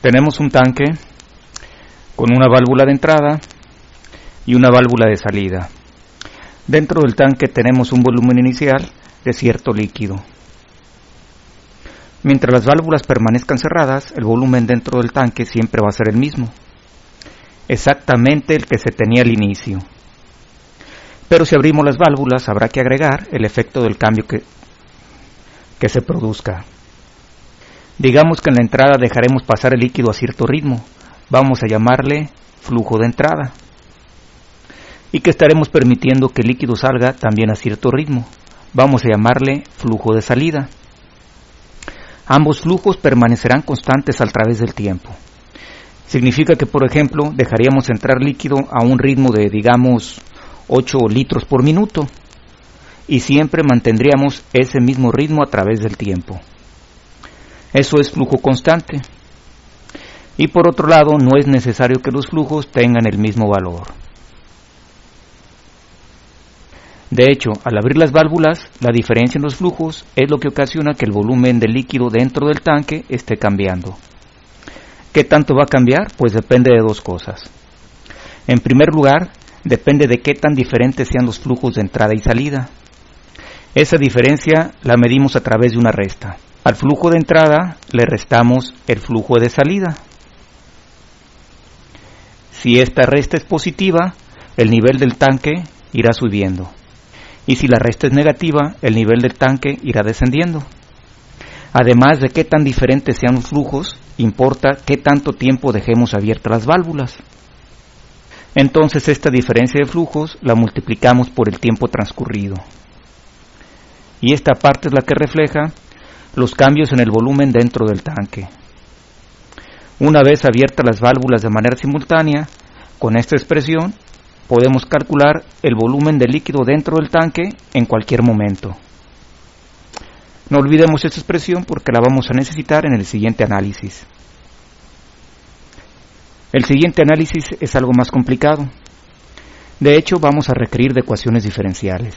Tenemos un tanque con una válvula de entrada y una válvula de salida. Dentro del tanque tenemos un volumen inicial de cierto líquido. Mientras las válvulas permanezcan cerradas, el volumen dentro del tanque siempre va a ser el mismo, exactamente el que se tenía al inicio. Pero si abrimos las válvulas, habrá que agregar el efecto del cambio que se produzca. Digamos que en la entrada dejaremos pasar el líquido a cierto ritmo, vamos a llamarle flujo de entrada, y que estaremos permitiendo que el líquido salga también a cierto ritmo, vamos a llamarle flujo de salida. Ambos flujos permanecerán constantes a través del tiempo. Significa que, por ejemplo, dejaríamos entrar líquido a un ritmo de, digamos, 8 litros por minuto, y siempre mantendríamos ese mismo ritmo a través del tiempo. Eso es flujo constante. Y por otro lado, no es necesario que los flujos tengan el mismo valor. De hecho, al abrir las válvulas, la diferencia en los flujos es lo que ocasiona que el volumen del líquido dentro del tanque esté cambiando. ¿Qué tanto va a cambiar? Pues depende de dos cosas. En primer lugar, depende de qué tan diferentes sean los flujos de entrada y salida. Esa diferencia la medimos a través de una resta. Al flujo de entrada le restamos el flujo de salida. Si esta resta es positiva, el nivel del tanque irá subiendo. Y si la resta es negativa, el nivel del tanque irá descendiendo. Además de qué tan diferentes sean los flujos, importa qué tanto tiempo dejemos abiertas las válvulas. Entonces esta diferencia de flujos la multiplicamos por el tiempo transcurrido. Y esta parte es la que refleja los cambios en el volumen dentro del tanque. Una vez abiertas las válvulas de manera simultánea, con esta expresión podemos calcular el volumen de líquido dentro del tanque en cualquier momento. No olvidemos esta expresión porque la vamos a necesitar en el siguiente análisis. El siguiente análisis es algo más complicado. De hecho, vamos a requerir de ecuaciones diferenciales.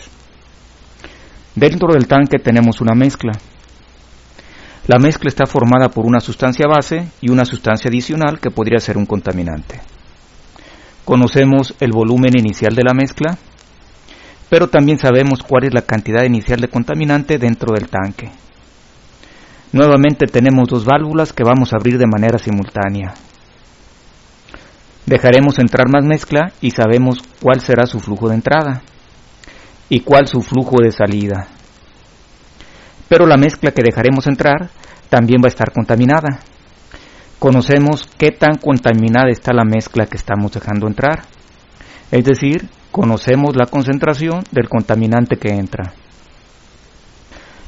Dentro del tanque tenemos una mezcla. La mezcla está formada por una sustancia base y una sustancia adicional que podría ser un contaminante. Conocemos el volumen inicial de la mezcla, pero también sabemos cuál es la cantidad inicial de contaminante dentro del tanque. Nuevamente tenemos dos válvulas que vamos a abrir de manera simultánea. Dejaremos entrar más mezcla y sabemos cuál será su flujo de entrada y cuál su flujo de salida. Pero la mezcla que dejaremos entrar también va a estar contaminada. Conocemos qué tan contaminada está la mezcla que estamos dejando entrar. Es decir, conocemos la concentración del contaminante que entra.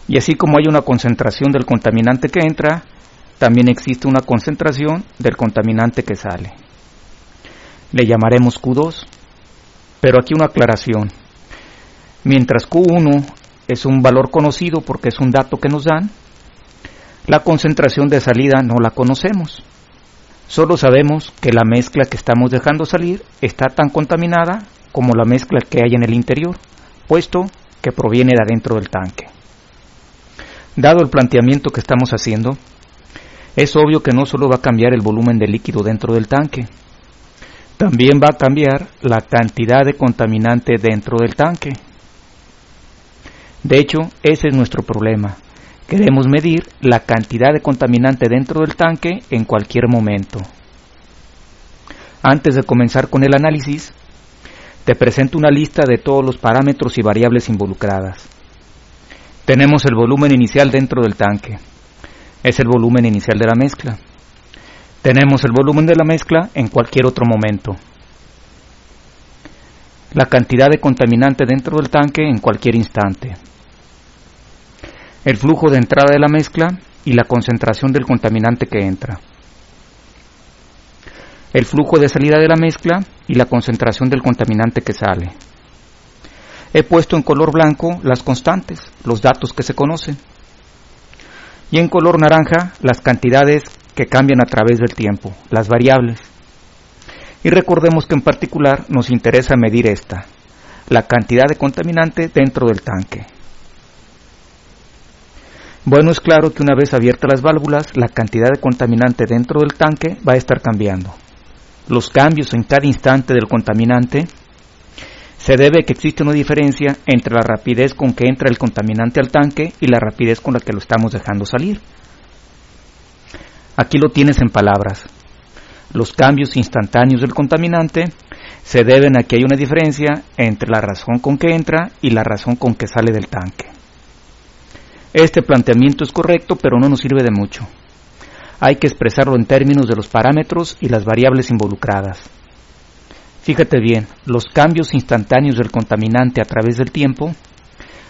Y así como hay una concentración del contaminante que entra, también existe una concentración del contaminante que sale. Le llamaremos Q2. Pero aquí una aclaración. Mientras Q1 es un valor conocido porque es un dato que nos dan, la concentración de salida no la conocemos. Solo sabemos que la mezcla que estamos dejando salir está tan contaminada como la mezcla que hay en el interior, puesto que proviene de adentro del tanque. Dado el planteamiento que estamos haciendo, es obvio que no solo va a cambiar el volumen de líquido dentro del tanque, también va a cambiar la cantidad de contaminante dentro del tanque. De hecho, ese es nuestro problema. Queremos medir la cantidad de contaminante dentro del tanque en cualquier momento. Antes de comenzar con el análisis, te presento una lista de todos los parámetros y variables involucradas. Tenemos el volumen inicial dentro del tanque. Es el volumen inicial de la mezcla. Tenemos el volumen de la mezcla en cualquier otro momento. La cantidad de contaminante dentro del tanque en cualquier instante. El flujo de entrada de la mezcla y la concentración del contaminante que entra. El flujo de salida de la mezcla y la concentración del contaminante que sale. He puesto en color blanco las constantes, los datos que se conocen. Y en color naranja las cantidades que cambian a través del tiempo, las variables. Y recordemos que en particular nos interesa medir esta, la cantidad de contaminante dentro del tanque. Bueno, es claro que una vez abiertas las válvulas, la cantidad de contaminante dentro del tanque va a estar cambiando. Los cambios en cada instante del contaminante se debe a que existe una diferencia entre la rapidez con que entra el contaminante al tanque y la rapidez con la que lo estamos dejando salir. Aquí lo tienes en palabras. Los cambios instantáneos del contaminante se deben a que hay una diferencia entre la razón con que entra y la razón con que sale del tanque. Este planteamiento es correcto, pero no nos sirve de mucho. Hay que expresarlo en términos de los parámetros y las variables involucradas. Fíjate bien, los cambios instantáneos del contaminante a través del tiempo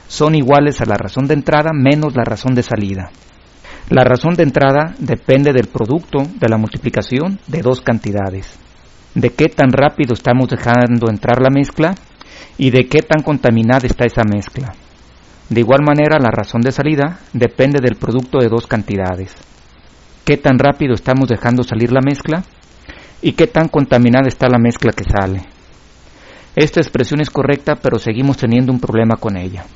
son iguales a la razón de entrada menos la razón de salida. La razón de entrada depende del producto de la multiplicación de dos cantidades, de qué tan rápido estamos dejando entrar la mezcla y de qué tan contaminada está esa mezcla. De igual manera, la razón de salida depende del producto de dos cantidades, qué tan rápido estamos dejando salir la mezcla y qué tan contaminada está la mezcla que sale. Esta expresión es correcta, pero seguimos teniendo un problema con ella.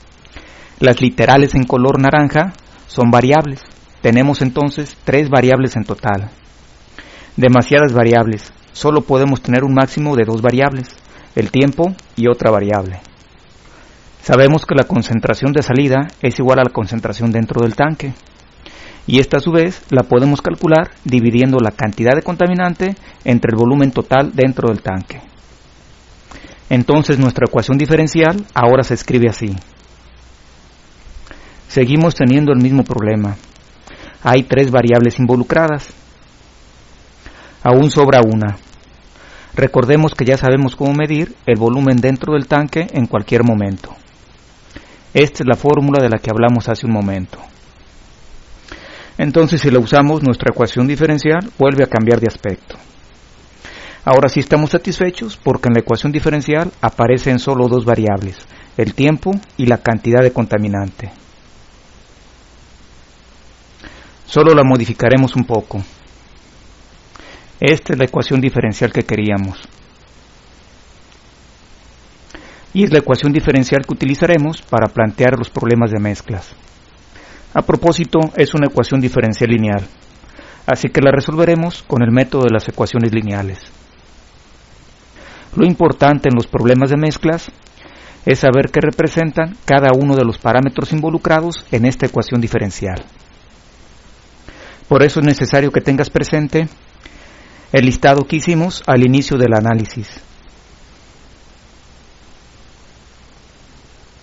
Las literales en color naranja son variables. Tenemos entonces 3 variables en total. Demasiadas variables. Solo podemos tener un máximo de 2 variables, el tiempo y otra variable. Sabemos que la concentración de salida es igual a la concentración dentro del tanque, y esta a su vez la podemos calcular dividiendo la cantidad de contaminante entre el volumen total dentro del tanque. Entonces nuestra ecuación diferencial ahora se escribe así. Seguimos teniendo el mismo problema. Hay 3 variables involucradas. Aún sobra una. Recordemos que ya sabemos cómo medir el volumen dentro del tanque en cualquier momento. Esta es la fórmula de la que hablamos hace un momento. Entonces, si la usamos, nuestra ecuación diferencial vuelve a cambiar de aspecto. Ahora sí estamos satisfechos porque en la ecuación diferencial aparecen solo 2 variables, el tiempo y la cantidad de contaminante. Solo la modificaremos un poco. Esta es la ecuación diferencial que queríamos. Y es la ecuación diferencial que utilizaremos para plantear los problemas de mezclas. A propósito, es una ecuación diferencial lineal, así que la resolveremos con el método de las ecuaciones lineales. Lo importante en los problemas de mezclas es saber qué representan cada uno de los parámetros involucrados en esta ecuación diferencial. Por eso es necesario que tengas presente el listado que hicimos al inicio del análisis.